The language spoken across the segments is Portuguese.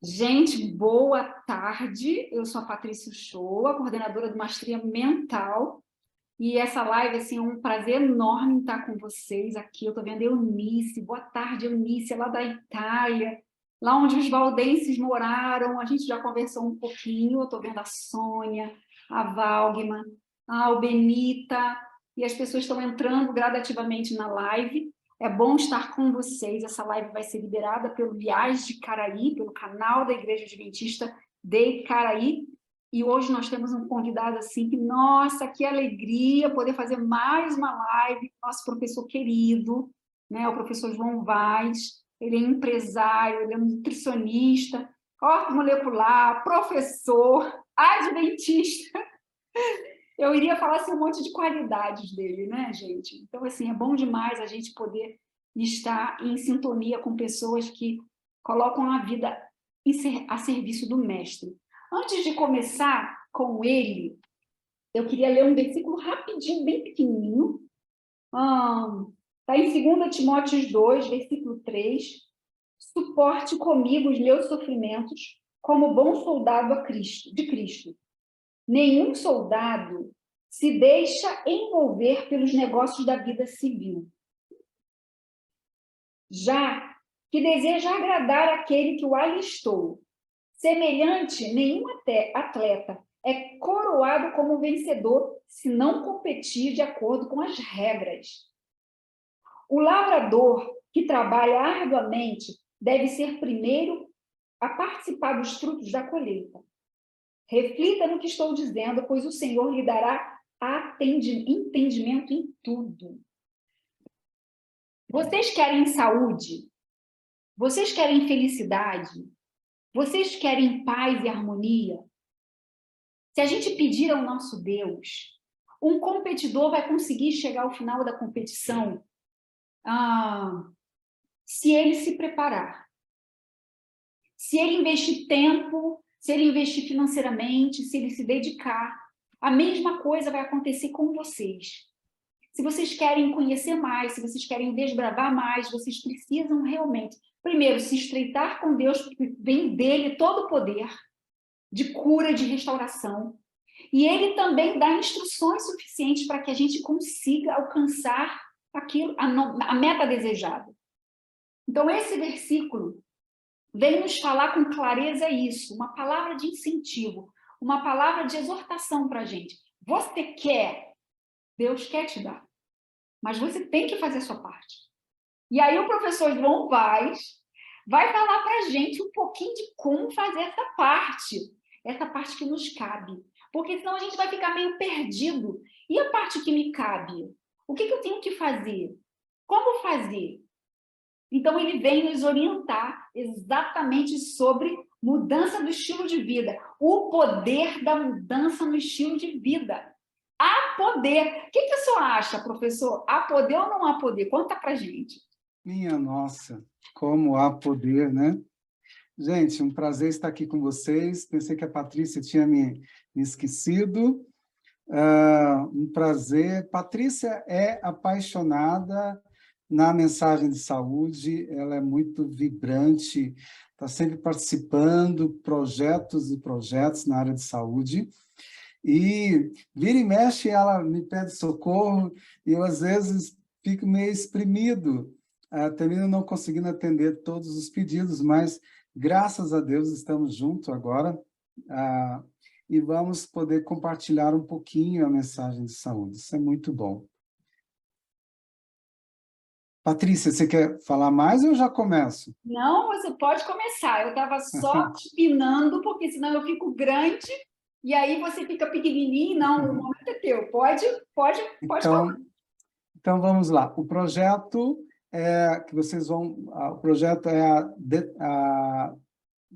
Gente, boa tarde. Eu sou a Patrícia Uchoa, coordenadora do Maestria Mental. E essa live, assim, é um prazer enorme estar com vocês aqui. Eu estou vendo a Eunice. Boa tarde, Eunice, lá da Itália, lá onde os valdenses moraram. A gente já conversou um pouquinho. Eu estou vendo a Sônia, a Valgma, a Albenita. E as pessoas estão entrando gradativamente na live. É bom estar com vocês. Essa live vai ser liderada pelo Viés de Caraí, pelo canal da Igreja Adventista de Caraí. E hoje nós temos um convidado assim que, nossa, que alegria poder fazer mais uma live. Nosso professor querido, né, o professor João Vaz. Ele é empresário, ele é nutricionista, ortomolecular, professor, adventista. Eu iria falar assim, um monte de qualidades dele, né, gente? Então, assim, é bom demais a gente poder estar em sintonia com pessoas que colocam a vida a serviço do mestre. Antes de começar com ele, eu queria ler um versículo rapidinho, bem pequenininho. Está em 2 Timóteo 2, versículo 3. Suporte comigo os meus sofrimentos como bom soldado de Cristo. Nenhum soldado se deixa envolver pelos negócios da vida civil, já que deseja agradar aquele que o alistou. Semelhante, nenhum atleta é coroado como vencedor se não competir de acordo com as regras. O lavrador que trabalha arduamente deve ser primeiro a participar dos frutos da colheita. Reflita no que estou dizendo, pois o Senhor lhe dará entendimento em tudo. Vocês querem saúde? Vocês querem felicidade? Vocês querem paz e harmonia? Se a gente pedir ao nosso Deus, um competidor vai conseguir chegar ao final da competição se ele se preparar. Se ele investir tempo, se ele investir financeiramente, se ele se dedicar, a mesma coisa vai acontecer com vocês. Se vocês querem conhecer mais, se vocês querem desbravar mais, vocês precisam realmente, primeiro, se estreitar com Deus, porque vem dele todo o poder de cura, de restauração. E ele também dá instruções suficientes para que a gente consiga alcançar aquilo, a meta desejada. Então, esse versículo vem nos falar com clareza isso, uma palavra de incentivo, uma palavra de exortação para a gente. Você quer, Deus quer te dar, mas você tem que fazer a sua parte. E aí o professor João Vaz vai falar para a gente um pouquinho de como fazer essa parte que nos cabe. Porque senão a gente vai ficar meio perdido. E a parte que me cabe? O que eu tenho que fazer? Como fazer? Então, ele vem nos orientar exatamente sobre mudança do estilo de vida. O poder da mudança no estilo de vida. Há poder. O que o senhor acha, professor? Há poder ou não há poder? Conta pra gente. Minha nossa, como há poder, né? Gente, um prazer estar aqui com vocês. Pensei que a Patrícia tinha me esquecido. Um prazer. Patrícia é apaixonada na mensagem de saúde, ela é muito vibrante, está sempre participando, projetos e projetos na área de saúde. E vira e mexe, ela me pede socorro, e eu, às vezes, fico meio exprimido, termino não conseguindo atender todos os pedidos, mas, graças a Deus, estamos juntos agora, e vamos poder compartilhar um pouquinho a mensagem de saúde. Isso é muito bom. Patrícia, você quer falar mais ou eu já começo? Não, você pode começar. Eu estava só espinando, porque senão eu fico grande, e aí você fica pequenininho. Não, o momento é teu. Pode falar. Então, vamos lá. O projeto que vocês vão... O projeto é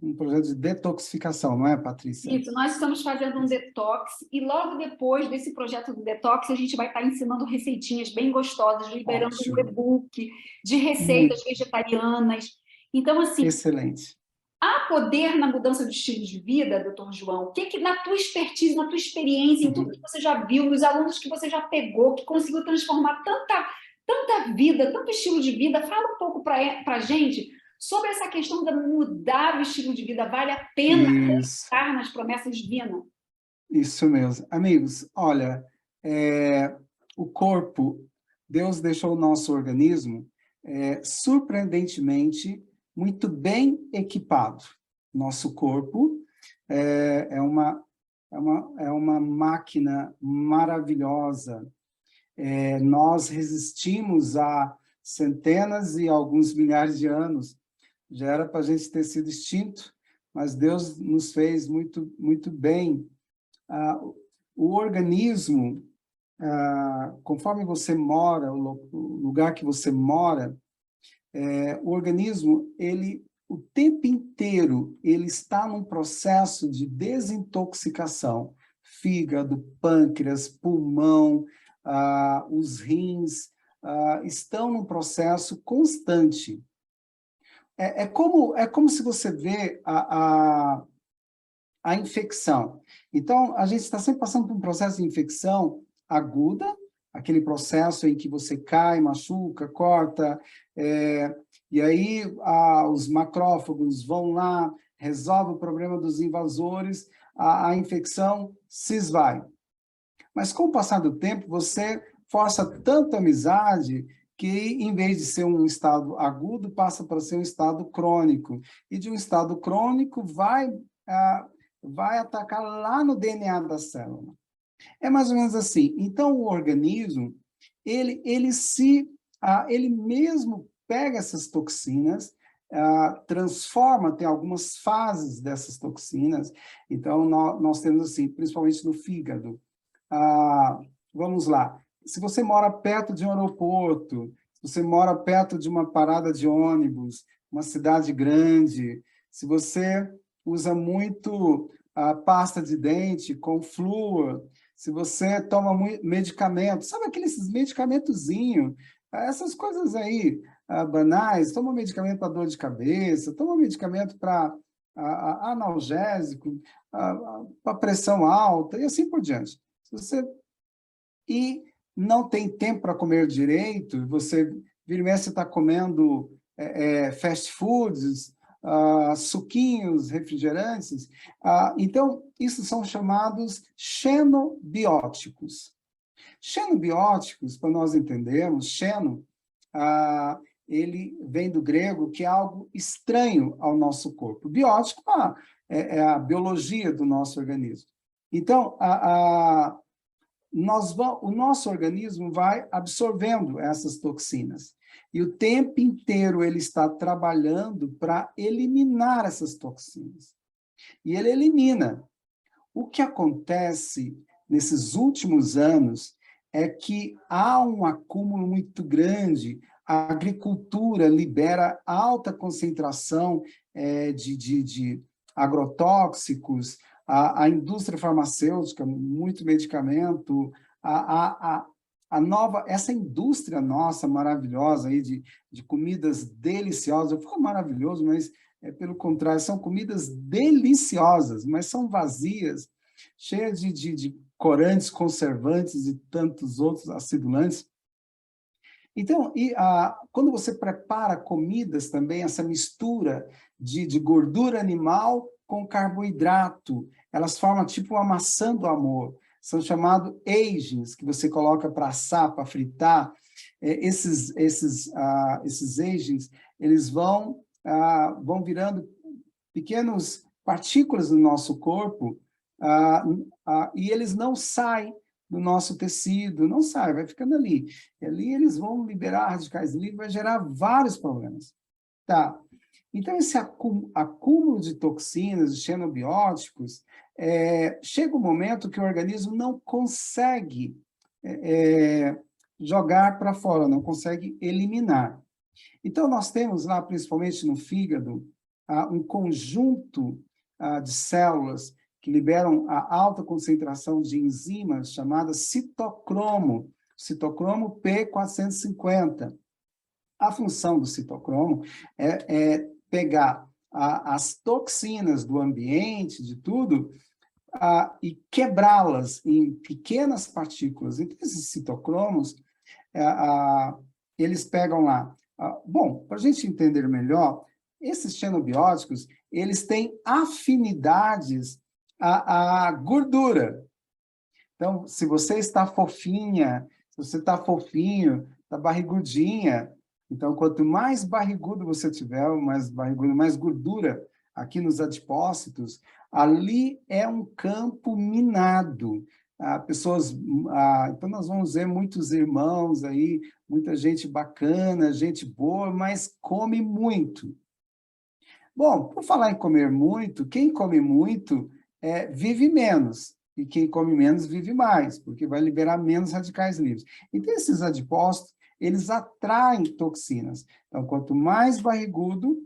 um projeto de detoxificação, não é, Patrícia? Isso, nós estamos fazendo um detox, e logo depois desse projeto do detox, a gente vai estar ensinando receitinhas bem gostosas, liberando um e-book de receitas vegetarianas. Então, assim, excelente. há poder na mudança do estilo de vida, doutor João? O que na tua expertise, na tua experiência, em tudo que você já viu, nos alunos que você já pegou, que conseguiu transformar tanta vida, tanto estilo de vida, fala um pouco para a gente sobre essa questão de mudar o estilo de vida. Vale a pena acreditar nas promessas divinas? Isso mesmo. Amigos, olha, o corpo, Deus deixou o nosso organismo surpreendentemente muito bem equipado. Nosso corpo é uma máquina maravilhosa. Nós resistimos a centenas e alguns milhares de anos. Já era para a gente ter sido extinto, mas Deus nos fez muito, muito bem. O organismo, conforme você mora, o lugar que você mora, o organismo, ele, o tempo inteiro, ele está num processo de desintoxicação. Fígado, pâncreas, pulmão, os rins, estão num processo constante. É como se você vê a infecção. Então, a gente está sempre passando por um processo de infecção aguda, aquele processo em que você cai, machuca, corta, e aí os macrófagos vão lá, resolvem o problema dos invasores, a infecção se esvai. Mas com o passar do tempo, você força tanta amizade que, em vez de ser um estado agudo, passa para ser um estado crônico. E de um estado crônico vai atacar lá no DNA da célula. É mais ou menos assim. Então, o organismo, ele mesmo pega essas toxinas, transforma, tem algumas fases dessas toxinas. Então, nós temos assim, principalmente no fígado. Vamos lá. Se você mora perto de um aeroporto, se você mora perto de uma parada de ônibus, uma cidade grande, se você usa muito pasta de dente com flúor, se você toma muito medicamento, sabe aqueles medicamentozinhos, essas coisas aí banais, toma medicamento para dor de cabeça, toma medicamento para analgésico, para pressão alta e assim por diante. E não tem tempo para comer direito, você vira e mexe, você está comendo fast foods, suquinhos, refrigerantes. Então, isso são chamados xenobióticos. Xenobióticos, para nós entendermos, xeno, ele vem do grego, que é algo estranho ao nosso corpo. Biótico é a biologia do nosso organismo. Então, o nosso organismo vai absorvendo essas toxinas. E o tempo inteiro ele está trabalhando para eliminar essas toxinas. E ele elimina. O que acontece nesses últimos anos é que há um acúmulo muito grande, a agricultura libera alta concentração de agrotóxicos, a indústria farmacêutica, muito medicamento, essa indústria nossa maravilhosa aí de comidas deliciosas, eu falo maravilhoso, mas pelo contrário, são comidas deliciosas, mas são vazias, cheias de corantes, conservantes e tantos outros acidulantes. Então, quando você prepara comidas também, essa mistura de gordura animal com carboidrato, elas formam tipo uma maçã do amor. São chamados agents, que você coloca para assar, para fritar. Esses agents, eles vão virando pequenas partículas do nosso corpo e eles não saem do nosso tecido, não sai, vai ficando ali. E ali eles vão liberar radicais livres, vai gerar vários problemas. Tá. Então, esse acúmulo de toxinas, de xenobióticos, chega um momento que o organismo não consegue jogar para fora, não consegue eliminar. Então, nós temos lá, principalmente no fígado, um conjunto de células que liberam a alta concentração de enzimas chamadas citocromo P450. A função do citocromo é pegar as toxinas do ambiente, de tudo, e quebrá-las em pequenas partículas. Então, esses citocromos, eles pegam lá. Bom, para a gente entender melhor, esses xenobióticos, eles têm afinidades à gordura. Então, se você está fofinha, se você está fofinho, está barrigudinha, então, quanto mais barrigudo você tiver, mais barrigudo, mais gordura aqui nos adipócitos, ali é um campo minado. Então, nós vamos ver muitos irmãos aí, muita gente bacana, gente boa, mas come muito. Bom, por falar em comer muito, quem come muito vive menos. E quem come menos vive mais, porque vai liberar menos radicais livres. Então, esses adipócitos, eles atraem toxinas. Então, quanto mais barrigudo,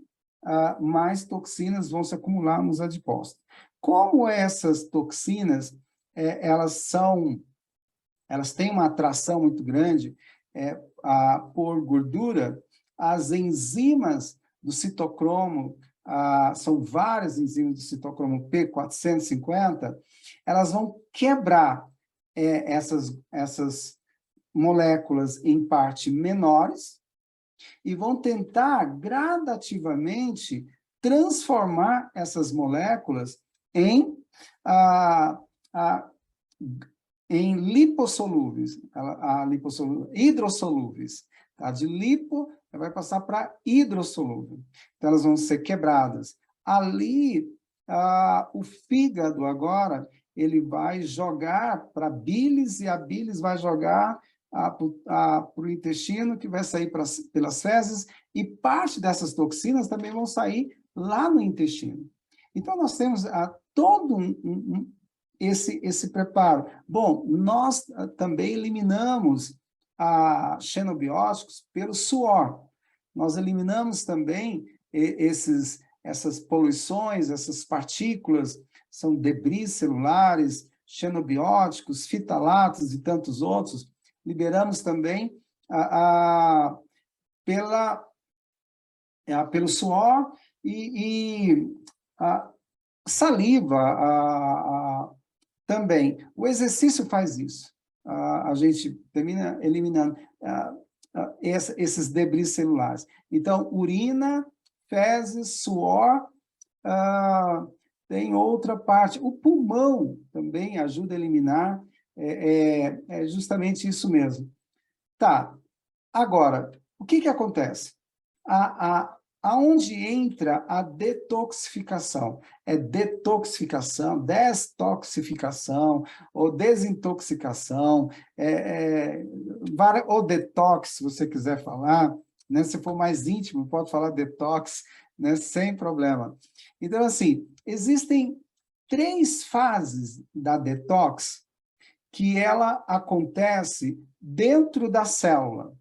mais toxinas vão se acumular nos adipócitos. Como essas toxinas, elas têm uma atração muito grande por gordura, as enzimas do citocromo, são várias enzimas do citocromo P450, elas vão quebrar essas moléculas em parte menores e vão tentar gradativamente transformar essas moléculas em lipossolúveis, hidrossolúveis. Tá? De lipo, vai passar para hidrossolúvel. Então, elas vão ser quebradas. Ali, o fígado agora, ele vai jogar para a bilis, e a bilis vai jogar para o intestino, que vai sair pelas fezes, e parte dessas toxinas também vão sair lá no intestino. Então, nós temos todo esse preparo. Bom, nós também eliminamos xenobióticos pelo suor. Nós eliminamos também essas poluições, essas partículas, são debris celulares, xenobióticos, fitalatos e tantos outros. Liberamos também pelo suor e saliva também. O exercício faz isso. A gente termina eliminando esses debris celulares. Então, urina, fezes, suor, tem outra parte. O pulmão também ajuda a eliminar, é justamente isso mesmo. Tá, agora, o que acontece? Aonde entra a detoxificação? É detoxificação, destoxificação, ou desintoxicação, ou detox, se você quiser falar, né? Se for mais íntimo, pode falar detox, né? Sem problema. Então, assim, existem 3 fases da detox que ela acontece dentro da célula.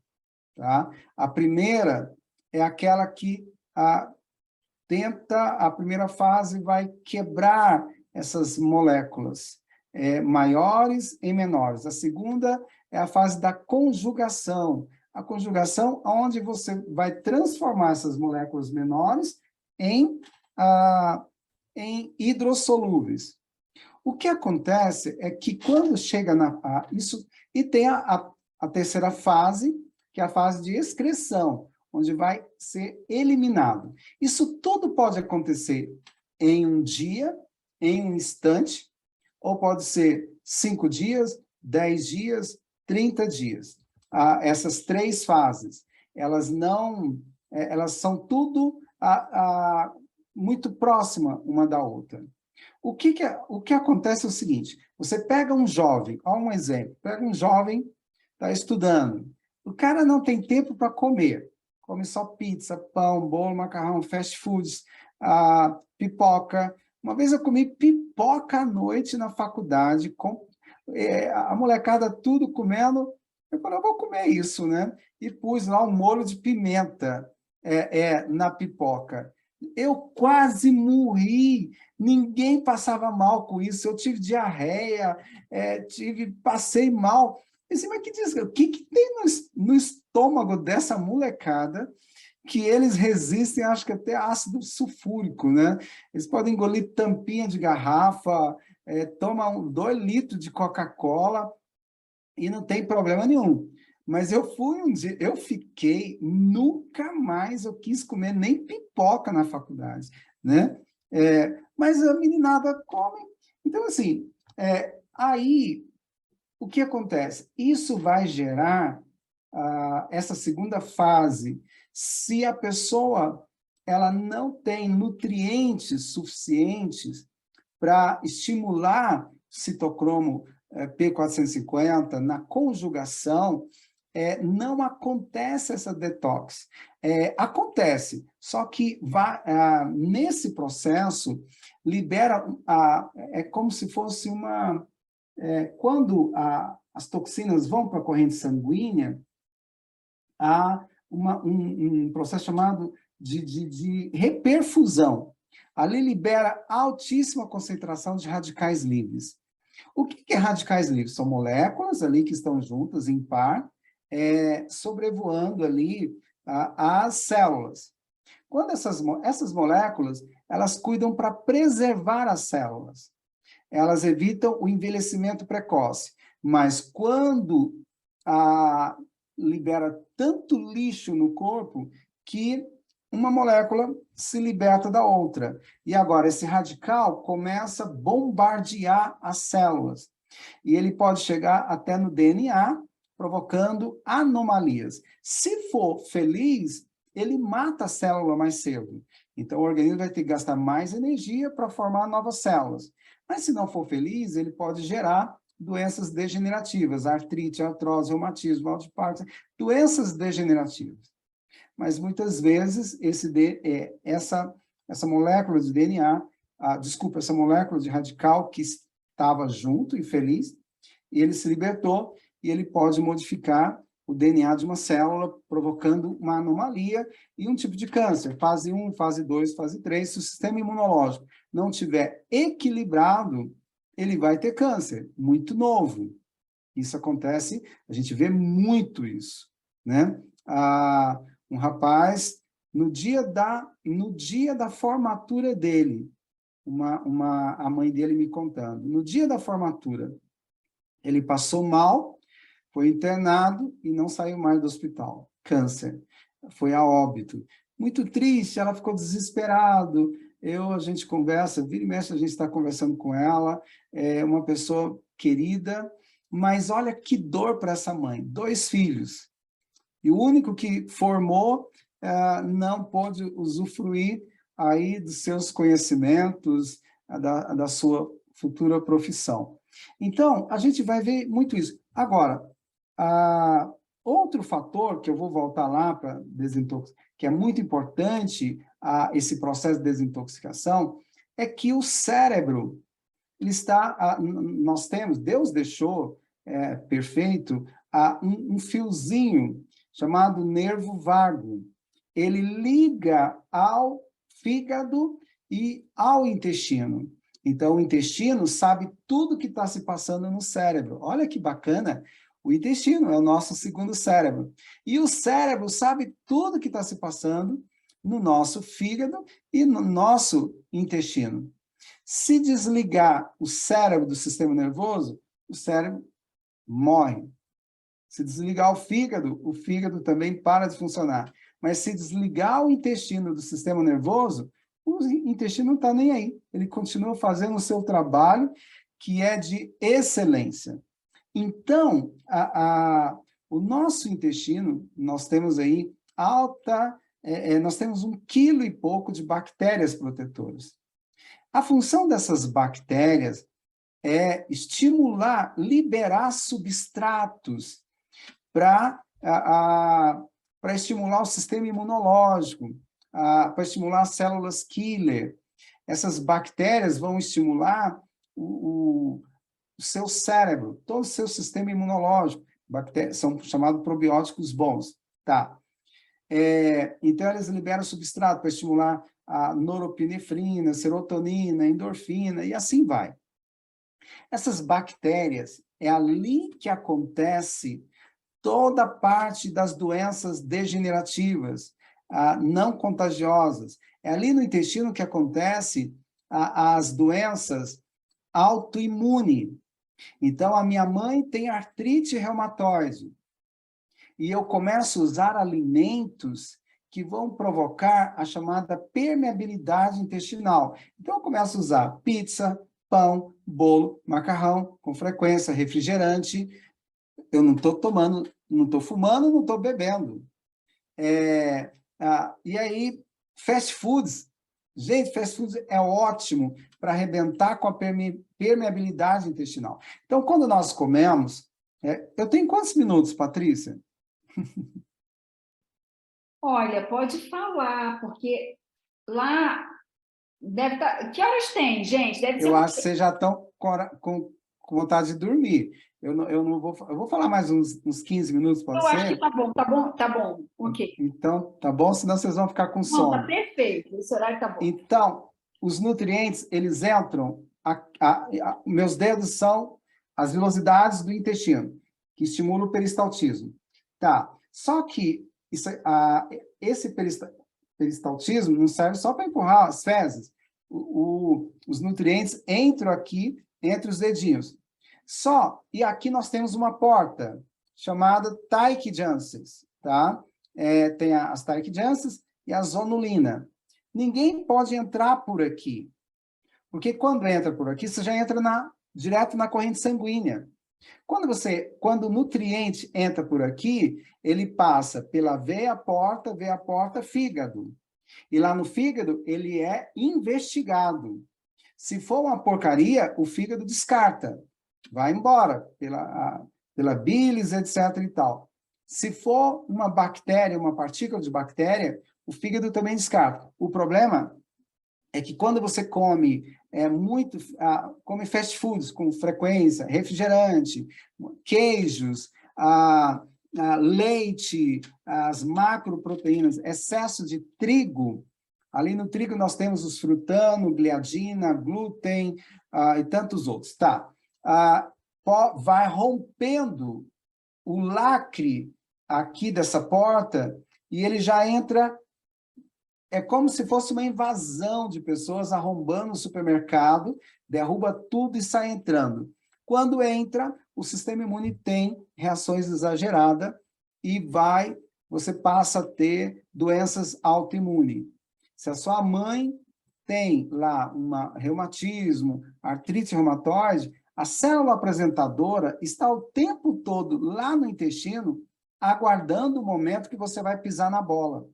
Tá? A primeira é aquela que a primeira fase vai quebrar essas moléculas maiores e menores. A segunda é a fase da conjugação. A conjugação, onde você vai transformar essas moléculas menores em hidrossolúveis. O que acontece é que quando chega isso, e tem a terceira fase, que é a fase de excreção, onde vai ser eliminado. Isso tudo pode acontecer em um dia, em um instante, ou pode ser 5 dias, 10 dias, 30 dias. Essas 3 fases, elas são tudo muito próximas uma da outra. O que acontece é o seguinte, você pega um jovem, olha um exemplo, pega um jovem, está estudando, o cara não tem tempo para comer, come só pizza, pão, bolo, macarrão, fast foods, pipoca. Uma vez eu comi pipoca à noite na faculdade, a molecada tudo comendo, eu falei, eu vou comer isso, né? E pus lá um molho de pimenta na pipoca. Eu quase morri, ninguém passava mal com isso, eu tive diarreia, passei mal. Eu disse, mas o que tem no estômago dessa molecada que eles resistem, acho que até ácido sulfúrico, né? Eles podem engolir tampinha de garrafa, tomam 2 litros de Coca-Cola e não tem problema nenhum. Mas eu fui um dia, eu fiquei, nunca mais eu quis comer nem pipoca na faculdade, né? Mas a meninada come. Então, assim, aí, o que acontece? Isso vai gerar essa segunda fase. Se a pessoa ela não tem nutrientes suficientes para estimular citocromo P450 na conjugação, não acontece essa detox. Acontece, só que nesse processo libera, é como se fosse uma... quando as toxinas vão para a corrente sanguínea, há um processo chamado de reperfusão. Ali libera altíssima concentração de radicais livres. O que é radicais livres? São moléculas ali que estão juntas, em par, sobrevoando ali as células. Quando essas moléculas, elas cuidam para preservar as células. Elas evitam o envelhecimento precoce. Mas quando libera tanto lixo no corpo que uma molécula se liberta da outra. E agora, esse radical começa a bombardear as células. E ele pode chegar até no DNA, provocando anomalias. Se for feliz, ele mata a célula mais cedo. Então, o organismo vai ter que gastar mais energia para formar novas células. Mas, se não for feliz, ele pode gerar doenças degenerativas, artrite, artrose, reumatismo, mal de Parkinson, doenças degenerativas. Mas, muitas vezes, essa molécula de DNA, essa molécula de radical que estava junto e feliz, ele se libertou e ele pode modificar o DNA de uma célula, provocando uma anomalia e um tipo de câncer, fase 1, fase 2, fase 3. Se o sistema imunológico não estiver equilibrado, ele vai ter câncer, muito novo. Isso acontece, a gente vê muito isso, né? Um rapaz, no dia da formatura dele, a mãe dele me contando, no dia da formatura, ele passou mal, foi internado e não saiu mais do hospital. Câncer. Foi a óbito. Muito triste, ela ficou desesperada. A gente conversa, vira e mexe, a gente está conversando com ela, uma pessoa querida, mas olha que dor para essa mãe. 2 filhos. E o único que formou não pôde usufruir aí dos seus conhecimentos, da sua futura profissão. Então, a gente vai ver muito isso. Agora, outro fator que eu vou voltar lá para desintoxicação, que é muito importante esse processo de desintoxicação, é que o cérebro, ele está, Deus deixou perfeito, um fiozinho chamado nervo vago. Ele liga ao fígado e ao intestino. Então, o intestino sabe tudo que está se passando no cérebro. Olha que bacana! O intestino é o nosso segundo cérebro. E o cérebro sabe tudo que está se passando no nosso fígado e no nosso intestino. Se desligar o cérebro do sistema nervoso, o cérebro morre. Se desligar o fígado também para de funcionar. Mas se desligar o intestino do sistema nervoso, o intestino não está nem aí. Ele continua fazendo o seu trabalho, que é de excelência. Então, o nosso intestino, nós temos aí nós temos 1,5 kg de bactérias protetoras. A função dessas bactérias é estimular, liberar substratos para estimular o sistema imunológico, para estimular as células killer. Essas bactérias vão estimular o seu cérebro, todo o seu sistema imunológico. São chamados probióticos bons. Tá. Então, eles liberam substrato para estimular a noropinefrina, serotonina, endorfina, e assim vai. Essas bactérias, é ali que acontece toda a parte das doenças degenerativas, não contagiosas. É ali no intestino que acontece as doenças autoimunes. Então, a minha mãe tem artrite reumatoide. e eu começo a usar alimentos que vão provocar a chamada permeabilidade intestinal. Então, eu começo a usar pizza, pão, bolo, macarrão, com frequência, refrigerante. Eu não estou tomando, não estou fumando, não estou bebendo. E aí, fast foods. Gente, fast foods é ótimo para arrebentar com a permeabilidade intestinal. Então, quando nós comemos... eu tenho quantos minutos, Patrícia? Olha, pode falar, porque lá deve estar... Que horas tem, gente? Deve ser... Eu acho que vocês já estão com vontade de dormir. Eu não vou... Eu vou falar mais uns 15 minutos, pode Eu acho que ser? tá bom, tá bom, tá bom. Ok. Então, tá bom? Senão vocês vão ficar com Não, tá sono. perfeito. Esse horário tá bom. Então, os nutrientes, eles entram... meus dedos são as velocidades do intestino, que estimulam o peristaltismo. Tá. Só que esse peristaltismo não serve só para empurrar as fezes. Os nutrientes entram aqui entre os dedinhos. E aqui nós temos uma porta chamada Taikijanses, tá? Tem as Taikijanses e a zonulina. Ninguém pode entrar por aqui, porque quando entra por aqui, você já entra direto na corrente sanguínea. Quando o nutriente entra por aqui, ele passa pela veia porta, fígado. E lá no fígado, ele é investigado. Se for uma porcaria, o fígado descarta. Vai embora pela bilis, etc. e tal. Se for uma bactéria, uma partícula de bactéria, o fígado também descarta. O problema é que quando você come come fast foods com frequência, refrigerante, queijos, leite, as macroproteínas, excesso de trigo. Ali no trigo nós temos os frutano, gliadina, glúten e tantos outros. Tá. Vai rompendo o lacre aqui dessa porta e ele já entra... É como se fosse uma invasão de pessoas arrombando o supermercado, derruba tudo e sai entrando. Quando entra, o sistema imune tem reações exageradas e você passa a ter doenças autoimunes. Se a sua mãe tem lá reumatismo, artrite reumatoide, a célula apresentadora está o tempo todo lá no intestino, aguardando o momento que você vai pisar na bola.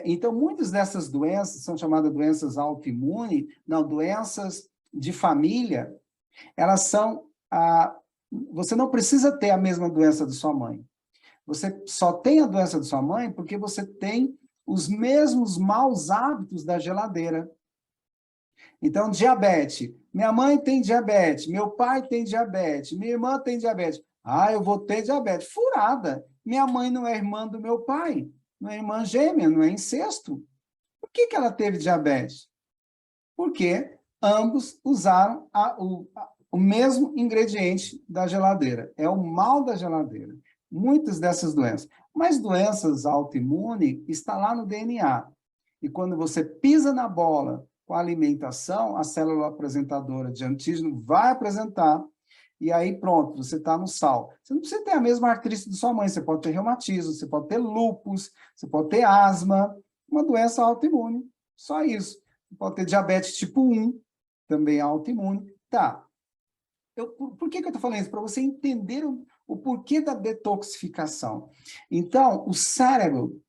Então, muitas dessas doenças são chamadas doenças autoimunes, não, doenças de família, elas são... você não precisa ter a mesma doença de sua mãe. Você só tem a doença de sua mãe porque você tem os mesmos maus hábitos da geladeira. Então, diabetes. Minha mãe tem diabetes, meu pai tem diabetes, minha irmã tem diabetes. Eu vou ter diabetes. Furada. Minha mãe não é irmã do meu pai. Não é irmã gêmea, não é incesto. Por que ela teve diabetes? Porque ambos usaram o mesmo ingrediente da geladeira. É o mal da geladeira. Muitas dessas doenças. Mas doenças autoimunes está lá no DNA. E quando você pisa na bola com a alimentação, a célula apresentadora de antígeno vai apresentar. E aí, pronto, você está no sal. Você não precisa ter a mesma artrite de sua mãe, você pode ter reumatismo, você pode ter lúpus, você pode ter asma, uma doença autoimune, só isso. Você pode ter diabetes tipo 1, também autoimune. Tá. Por que eu estou falando isso? Para você entender o porquê da detoxificação. Então, o cérebro,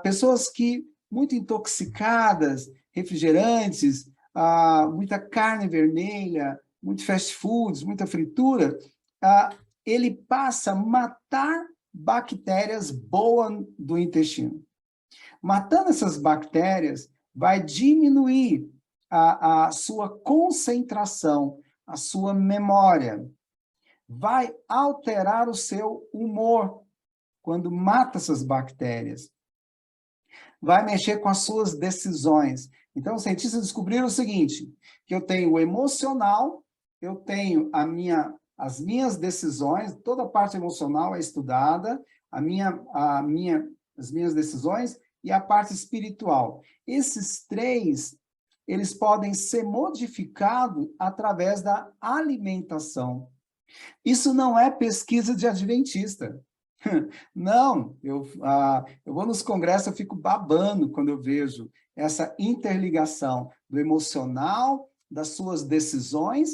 pessoas muito intoxicadas, refrigerantes, muita carne vermelha, muito fast foods, muita fritura, ele passa a matar bactérias boas do intestino. Matando essas bactérias, vai diminuir a sua concentração, a sua memória. Vai alterar o seu humor quando mata essas bactérias. Vai mexer com as suas decisões. Então, os cientistas descobriram o seguinte, que eu tenho o emocional, eu tenho as minhas decisões, toda a parte emocional é estudada, as minhas decisões e a parte espiritual. Esses três, eles podem ser modificados através da alimentação. Isso não é pesquisa de adventista. Não, eu vou nos congressos, eu fico babando quando eu vejo essa interligação do emocional, das suas decisões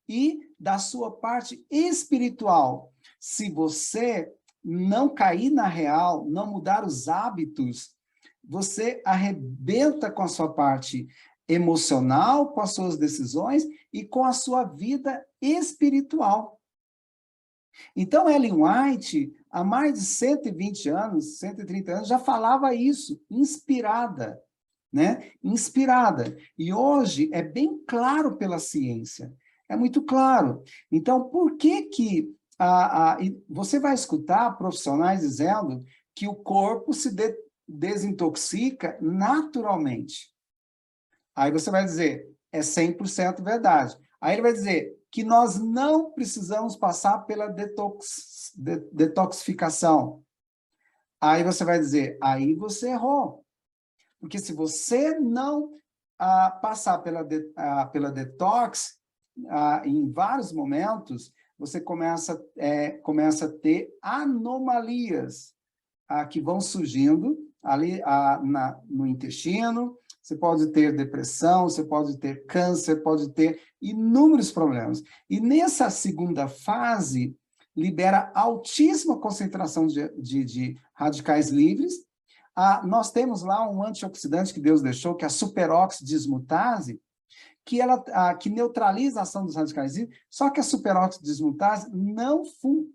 e da sua parte espiritual. Se você não cair na real, não mudar os hábitos, você arrebenta com a sua parte emocional, com as suas decisões e com a sua vida espiritual. Então, Ellen White, há mais de 120 anos, 130 anos, já falava isso, inspirada, né? Inspirada. E hoje é bem claro pela ciência, é muito claro. Então, por que que você vai escutar profissionais dizendo que o corpo se desintoxica naturalmente? Aí você vai dizer, é 100% verdade. Aí ele vai dizer que nós não precisamos passar pela detoxificação. Aí você vai dizer, aí você errou. Porque se você não passar pela detox, em vários momentos, você começa a ter anomalias que vão surgindo ali no intestino. Você pode ter depressão, você pode ter câncer, pode ter inúmeros problemas. E nessa segunda fase, libera altíssima concentração de radicais livres. Nós temos lá um antioxidante que Deus deixou, que é a superoxidismutase, que neutraliza a ação dos radicais livres, só que a superoxidismutase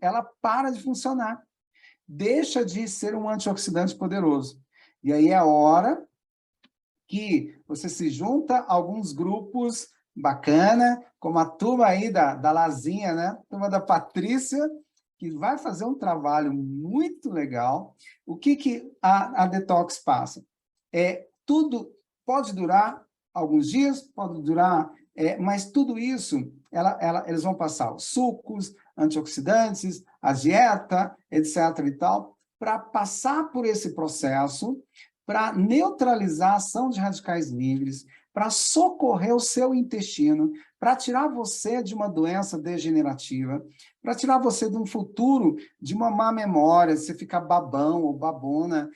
ela para de funcionar. Deixa de ser um antioxidante poderoso. E aí é a hora que você se junta a alguns grupos bacana, como a turma aí da Lazinha, né? A turma da Patrícia, que vai fazer um trabalho muito legal. O que a Detox passa? Tudo pode durar alguns dias, pode durar, mas tudo isso, eles vão passar os sucos, antioxidantes, a dieta, etc. e tal, para passar por esse processo, para neutralizar a ação de radicais livres, para socorrer o seu intestino, para tirar você de uma doença degenerativa, para tirar você de um futuro de uma má memória, você ficar babão ou babona,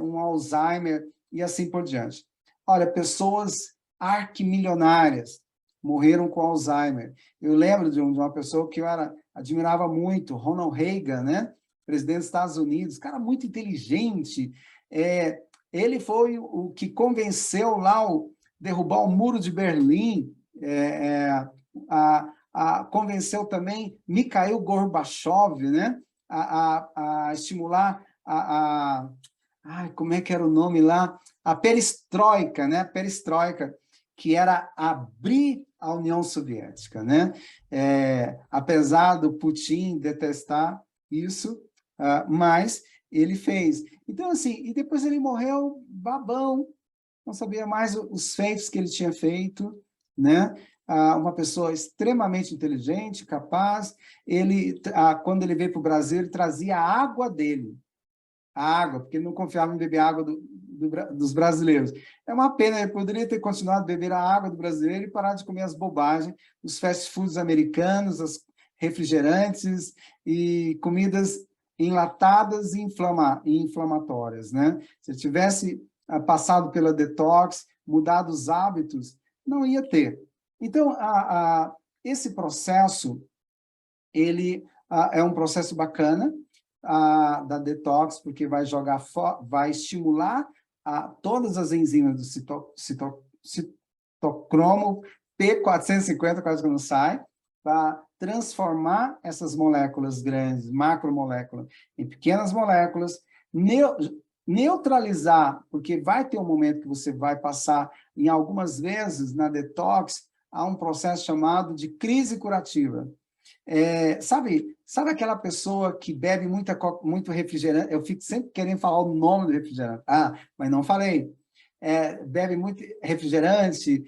um Alzheimer e assim por diante. Olha, pessoas arquimilionárias morreram com Alzheimer. Eu lembro de uma pessoa que eu admirava muito, Ronald Reagan, né? Presidente dos Estados Unidos, cara muito inteligente. Ele foi o que convenceu lá derrubar o Muro de Berlim, convenceu também Mikhail Gorbachev, né? a estimular como é que era o nome lá? A perestroika, né? Perestroika, que era abrir a União Soviética, né? Apesar do Putin detestar isso, mas ele fez. Então, assim, e depois ele morreu babão, não sabia mais os feitos que ele tinha feito, né? Uma pessoa extremamente inteligente, capaz. Quando ele veio para o Brasil, ele trazia a água dele, a água, porque ele não confiava em beber água dos brasileiros. É uma pena, ele poderia ter continuado a beber a água do brasileiro e parar de comer as bobagens, os fast foods americanos, as refrigerantes e comidas enlatadas e inflamatórias, né? Se ele tivesse passado pela detox, mudado os hábitos, não ia ter. Então, esse processo, ele é um processo bacana, da detox, porque vai vai estimular todas as enzimas do citocromo P450, quase que não sai, para transformar essas moléculas grandes, macromoléculas, em pequenas moléculas, neutralizar, porque vai ter um momento que você vai passar, em algumas vezes, na detox, há um processo chamado de crise curativa. Sabe aquela pessoa que bebe muito refrigerante? Eu fico sempre querendo falar o nome do refrigerante. Mas não falei. Bebe muito refrigerante,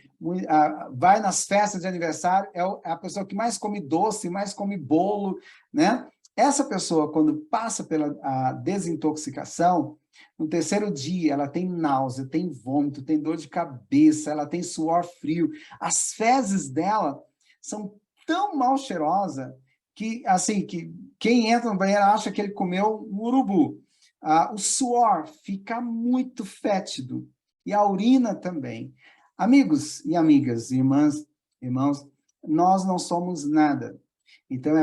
vai nas festas de aniversário, é a pessoa que mais come doce, mais come bolo, né? Essa pessoa, quando passa pela desintoxicação, no terceiro dia, ela tem náusea, tem vômito, tem dor de cabeça, ela tem suor frio. As fezes dela são tão mal cheirosa que, assim, que quem entra no banheiro acha que ele comeu um urubu. O suor fica muito fétido, e a urina também. Amigos e amigas, irmãs, irmãos, nós não somos nada. Então,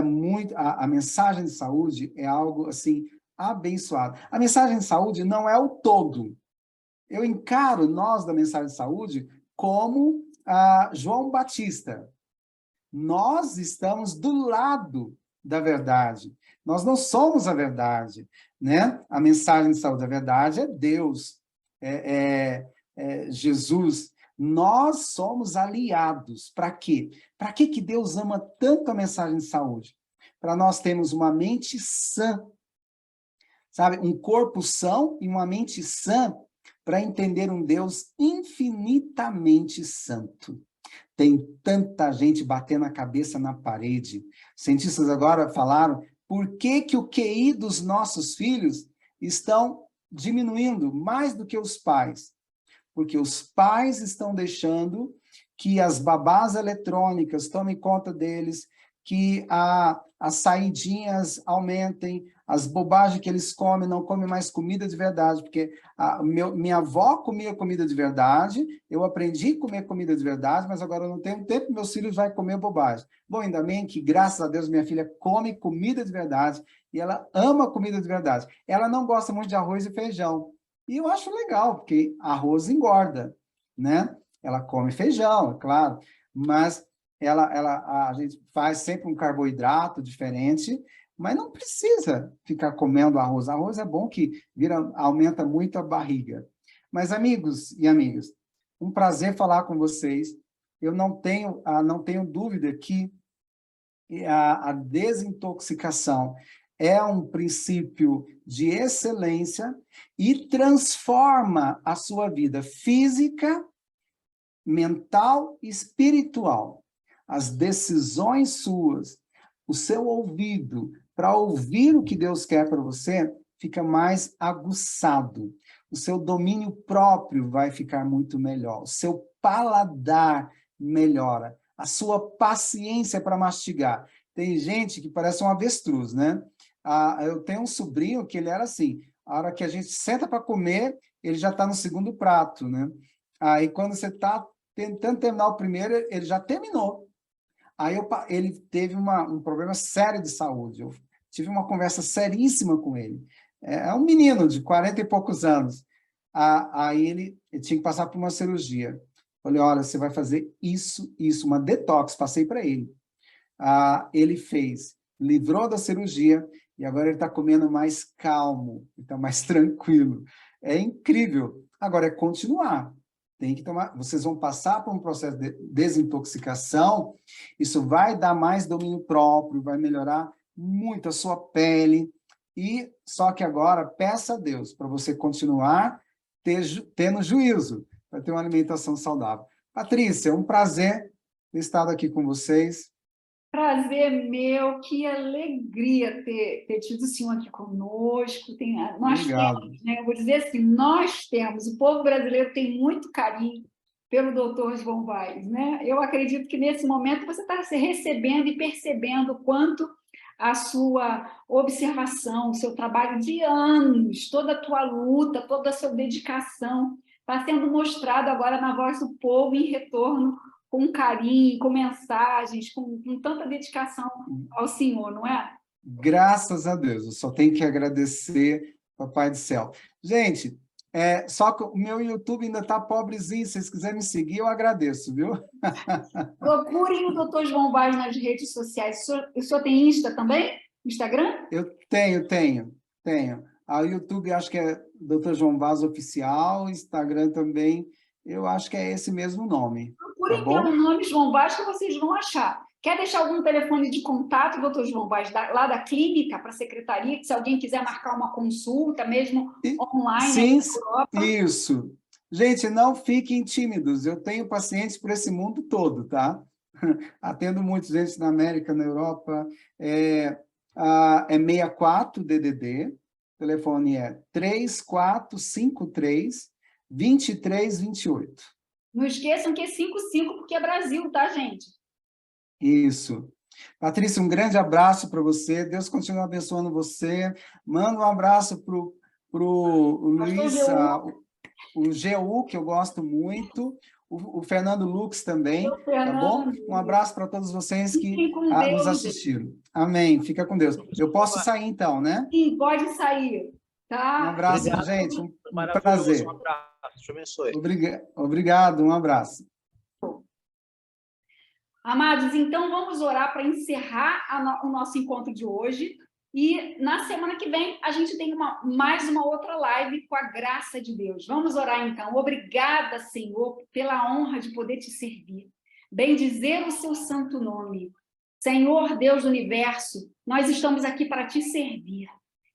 a mensagem de saúde é algo, assim, abençoado. A mensagem de saúde não é o todo. Eu encaro nós da mensagem de saúde como João Batista. Nós estamos do lado da verdade. Nós não somos a verdade, né? A mensagem de saúde da verdade é Deus, é Jesus. Nós somos aliados. Para quê? Para que Deus ama tanto a mensagem de saúde? Para nós termos uma mente sã, sabe? Um corpo são e uma mente sã para entender um Deus infinitamente santo. Tem tanta gente batendo a cabeça na parede. Cientistas agora falaram por que que o QI dos nossos filhos estão diminuindo mais do que os pais. Porque os pais estão deixando que as babás eletrônicas tomem conta deles, que as saidinhas aumentem, as bobagens que eles comem, não comem mais comida de verdade, porque minha avó comia comida de verdade, eu aprendi a comer comida de verdade, mas agora eu não tenho tempo, meus filhos vão comer bobagem. Bom, ainda bem que, graças a Deus, minha filha come comida de verdade, e ela ama comida de verdade. Ela não gosta muito de arroz e feijão, e eu acho legal, porque arroz engorda, né? Ela come feijão, é claro, mas a gente faz sempre um carboidrato diferente, mas não precisa ficar comendo arroz. Arroz é bom que aumenta muito a barriga. Mas, amigos e amigas, um prazer falar com vocês. Eu não tenho dúvida que a desintoxicação é um princípio de excelência e transforma a sua vida física, mental e espiritual. As decisões suas, o seu ouvido para ouvir o que Deus quer para você, fica mais aguçado. O seu domínio próprio vai ficar muito melhor. O seu paladar melhora. A sua paciência para mastigar. Tem gente que parece um avestruz, né? Eu tenho um sobrinho que ele era assim. A hora que a gente senta para comer, ele já está no segundo prato, né? Aí, quando você está tentando terminar o primeiro, ele já terminou. Aí ele teve um problema sério de saúde. Eu tive uma conversa seríssima com ele. É um menino de 40 e poucos anos. Aí ele tinha que passar por uma cirurgia. Falei, olha, você vai fazer isso, uma detox. Passei para ele. Ele fez, livrou da cirurgia e agora ele está comendo mais calmo, está mais tranquilo. É incrível. Agora é continuar. Tem que tomar, vocês vão passar por um processo de desintoxicação, isso vai dar mais domínio próprio, vai melhorar muito a sua pele, e só que agora peça a Deus para você continuar tendo juízo, para ter uma alimentação saudável. Patrícia, é um prazer ter estado aqui com vocês. Prazer meu, que alegria ter tido o senhor aqui conosco. Nós Obrigado. temos, né, eu vou dizer assim, nós temos, o povo brasileiro tem muito carinho pelo doutor João Vaz, né? Eu acredito que nesse momento você está se recebendo e percebendo o quanto a sua observação, o seu trabalho de anos, toda a tua luta, toda a sua dedicação está sendo mostrado agora na voz do povo em retorno com carinho, com mensagens, com tanta dedicação ao Senhor, não é? Graças a Deus, eu só tenho que agradecer, Papai do Céu. Gente, só que o meu YouTube ainda está pobrezinho, se vocês quiserem me seguir, eu agradeço, viu? Procurem o Dr. João Vaz nas redes sociais. O senhor tem Insta também? Instagram? Eu tenho. O YouTube acho que é Dr. João Vaz Oficial, Instagram também, eu acho que é esse mesmo nome. Procurem Tá bom? pelo nome João Vaz que vocês vão achar. Quer deixar algum telefone de contato, doutor João Vaz, lá da clínica para a secretaria, que se alguém quiser marcar uma consulta, mesmo online, aí Sim, na Europa? isso. Gente, não fiquem tímidos, eu tenho pacientes por esse mundo todo, tá? Atendo muitos gente na América, na Europa, é 64 DDD, o telefone é 3453-2328. Não esqueçam que é 55 porque é Brasil, tá, gente? Isso. Patrícia, um grande abraço para você. Deus continue abençoando você. Manda um abraço para o Luiz, o GU, que eu gosto muito, o Fernando Lux também, tá bom? Um abraço para todos vocês que nos assistiram. Amém. Fica com Deus. Eu posso sair então, né? Sim, pode sair. Tá? Um abraço, Obrigado, gente. Um prazer. Um abraço. Deus te abençoe. Obrigado, um abraço. Amados, então vamos orar para encerrar o nosso encontro de hoje. E na semana que vem a gente tem mais uma outra live com a graça de Deus. Vamos orar então. Obrigada, Senhor, pela honra de poder te servir. Bendizer o seu santo nome. Senhor, Deus do universo, nós estamos aqui para te servir.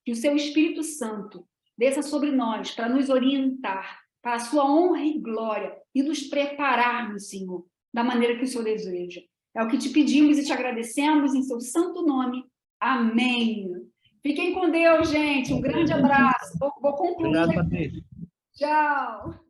Que o seu Espírito Santo desça sobre nós para nos orientar para a sua honra e glória e nos prepararmos, Senhor, da maneira que o Senhor deseja. É o que te pedimos e te agradecemos em seu santo nome. Amém. Fiquem com Deus, gente. Um grande abraço. Vou concluir. Obrigado, Patrícia. Tchau.